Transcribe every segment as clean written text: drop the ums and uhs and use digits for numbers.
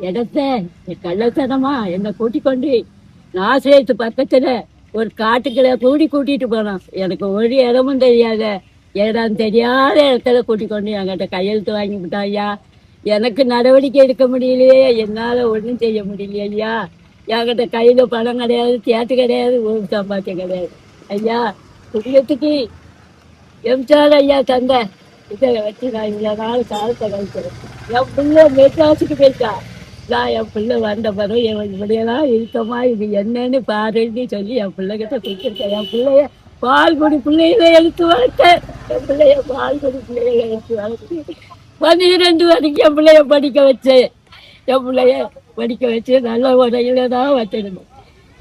இடத்த கள்ளத்தனமா என்னை கூட்டிக்கொண்டு நாசரேத்து பக்கத்துல ஒரு காட்டுக்குள்ள கூட்டிட்டு போனான். எனக்கு ஒரு இடமும் தெரியாத இடம் தெரியாத இடத்துல கூட்டிக்கொண்டு என்கிட்ட கையெழுத்து வாங்கி விட்டான். ஐயா, எனக்கு நடவடிக்கை எடுக்க முடியலையே, என்னால ஒன்றும் செய்ய முடியலையே ஐயா. என்கிட்ட கையில பணம் கிடையாது, தேட்டு கிடையாது, ஒரு சம்பாத்தியம் கிடையாது ஐயா. குடும்பத்துக்கு எம்சார் ஐயா தந்த இதை வச்சு நான் இவ்வளோ நாள் காலத்தை கழிக்கிறேன். என் பிள்ளை மெட்ராஸுக்கு போயிட்டா. நான் என் பிள்ளை வந்த பிறகு என் இப்படியெல்லாம் இருக்கமா, இது என்னன்னு பாருன்னு சொல்லி என் பிள்ளைகிட்ட கொடுத்துருக்கேன். என் பிள்ளைய பால்குடி பிள்ளைகளை எழுத்து வளர்த்தேன். என் பிள்ளைய பால்குடி பிள்ளைகளை எழுத்து வளர்த்து 12 வரைக்கும் என் பிள்ளைய படிக்க வச்சேன். என் பிள்ளைய படிக்க வச்சு நல்ல முறையில் தான் வச்சிருந்தேன்.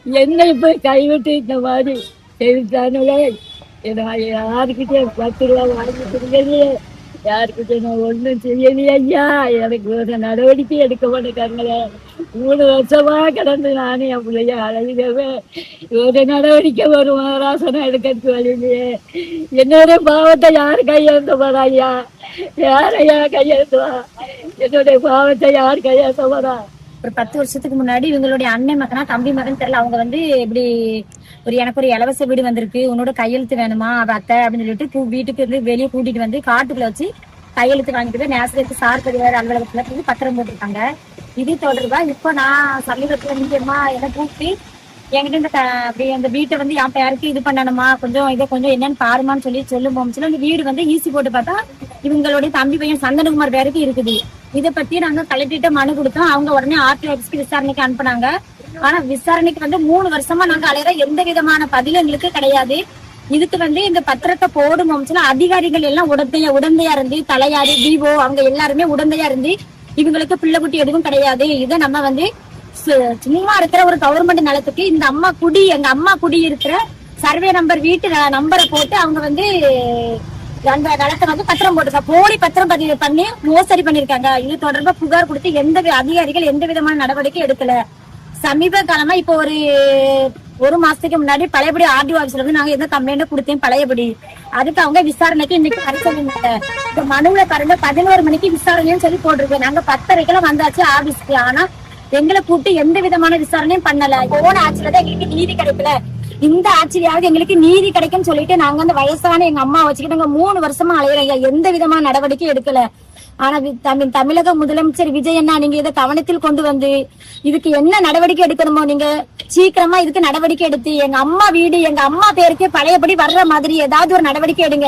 என்னை போய் கைவிட்டு இந்த மாதிரி செய்தானுங்களே, நான் யாருக்கிட்டே 10 ரூபா வாங்கி கொடுக்கலையே, யாருக்கிட்ட நான் ஒன்றும் செய்யலையே ஐயா. எனக்கு ஒரு நடவடிக்கை எடுக்க மாட்டேங்காங்களே. 3 வருஷமா கிடந்து நானும் என் பிள்ளைய அழகிடவே ஒரு நடவடிக்கை ஒரு மகாராசனம் எடுக்கிறதுக்கு வழியிலையே. என்னோட பாவத்தை யார் கையெழுத்த போறா ஐயா? யாரையா கையெழுத்துவா? என்னுடைய பாவத்தை யார் கையெழுத்த போறா? ஒரு 10 வருஷத்துக்கு முன்னாடி இவங்களுடைய அண்ணன் மகனா தம்பி மகன் தெரியல, அவங்க வந்து இப்படி எனக்கு ஒரு இலவச வீடு வந்திருக்கு, உன்னோட கையெழுத்து வேணுமா அவ அத்தை அப்படின்னு சொல்லிட்டு வீட்டுக்கு இருந்து வெளியே கூட்டிட்டு வந்து காட்டுக்குள்ள வச்சு கையெழுத்து வாங்கிட்டு போய் நேசத்துக்கு சார் பெரியவர் அலுவலகத்துல இருந்து பத்திரம் போட்டிருக்காங்க. இது தொடர்பா இப்போ நான் சமீபத்துல நிச்சயமா என்ன கூப்பிட்டு என்கிட்ட இந்த அப்படி அந்த வீட்டை வந்து என் பேருக்கு இது பண்ணணுமா, கொஞ்சம் இதை கொஞ்சம் என்னன்னு பாருமான்னு சொல்லி சொல்லும் போச்சுல, இந்த வீடு வந்து ஈசி போட்டு பார்த்தா இவங்களுடைய தம்பி பையன் சந்தனகுமார் பேருக்கு இருக்குது. இதை பத்தி நாங்க கலெக்டர்கிட்ட மனு கொடுத்தோம். அவங்க உடனே ஆர்டிஓ ஆபீஸ்க்கு விசாரணைக்கு அனுப்புனாங்க. ஆனா விசாரணைக்கு வந்து 3 வருஷமா நாங்க அலையிற எந்த விதமான பதிலும் எங்களுக்கு கிடையாது. இதுக்கு வந்து இந்த பத்திரத்தை போடும் அதிகாரிகள் எல்லாம் உடந்தையா இருந்து தலையாரி டிஓ அவங்க எல்லாருமே உடந்தையா இருந்து இவங்களுக்கு பிள்ளை குட்டி எதுவும் கிடையாது. இதை நம்ம வந்து சும்மா இருக்கிற ஒரு கவர்மெண்ட் நிலத்துக்கு இந்த எங்க அம்மா குடி இருக்கிற சர்வே நம்பர் வீட்டு நம்பரை போட்டு அவங்க வந்து அந்த நிலத்தை வந்து பத்திரம் போட்டுருக்காங்க. போலி பத்திரம் பதிவு பண்ணி மோசடி பண்ணிருக்காங்க. இது தொடர்பா புகார் கொடுத்து எந்த அதிகாரிகள் எந்த விதமான நடவடிக்கை எடுக்கல. சமீப காலமா இப்போ ஒரு மாசத்துக்கு முன்னாடி பழையபடி ஆர்டிஓ ஆபீஸ்ல வந்து நாங்க எந்த கம்ப்ளைண்ட் கொடுத்தேன் பழையபடி. அதுக்கு அவங்க விசாரணைக்கு இன்னைக்கு வர சொல்லிருந்தாங்க. இந்த மனுவில பாருங்க 11 மணிக்கு விசாரணைன்னு சொல்லி போட்டிருக்கேன். நாங்க 10:30 வந்தாச்சு ஆபீஸ்க்கு. ஆனா எங்களை கூப்பிட்டு எந்த விதமான விசாரணையும் பண்ணல. போன ஆட்சியில எங்களுக்கு நீதி கிடைக்கல, இந்த ஆட்சியிலாவது எங்களுக்கு நீதி கிடைக்கும்னு சொல்லிட்டு நாங்க அந்த வயசான எங்க அம்மா வச்சுக்கிட்டு நாங்க 3 வருஷமா அலையிறோம். எந்த விதமான நடவடிக்கை எடுக்கல. ஆனா தமிழக முதலமைச்சர் விஜய் அண்ணா, நீங்க இதை கவனத்தில் கொண்டு வந்து இதுக்கு என்ன நடவடிக்கை எடுக்கணுமோ நீங்க சீக்கிரமா இதுக்கு நடவடிக்கை எடுத்து எங்க அம்மா வீடு எங்க அம்மா பேருக்கு பழையபடி வர்ற மாதிரி ஏதாவது ஒரு நடவடிக்கை எடுங்க.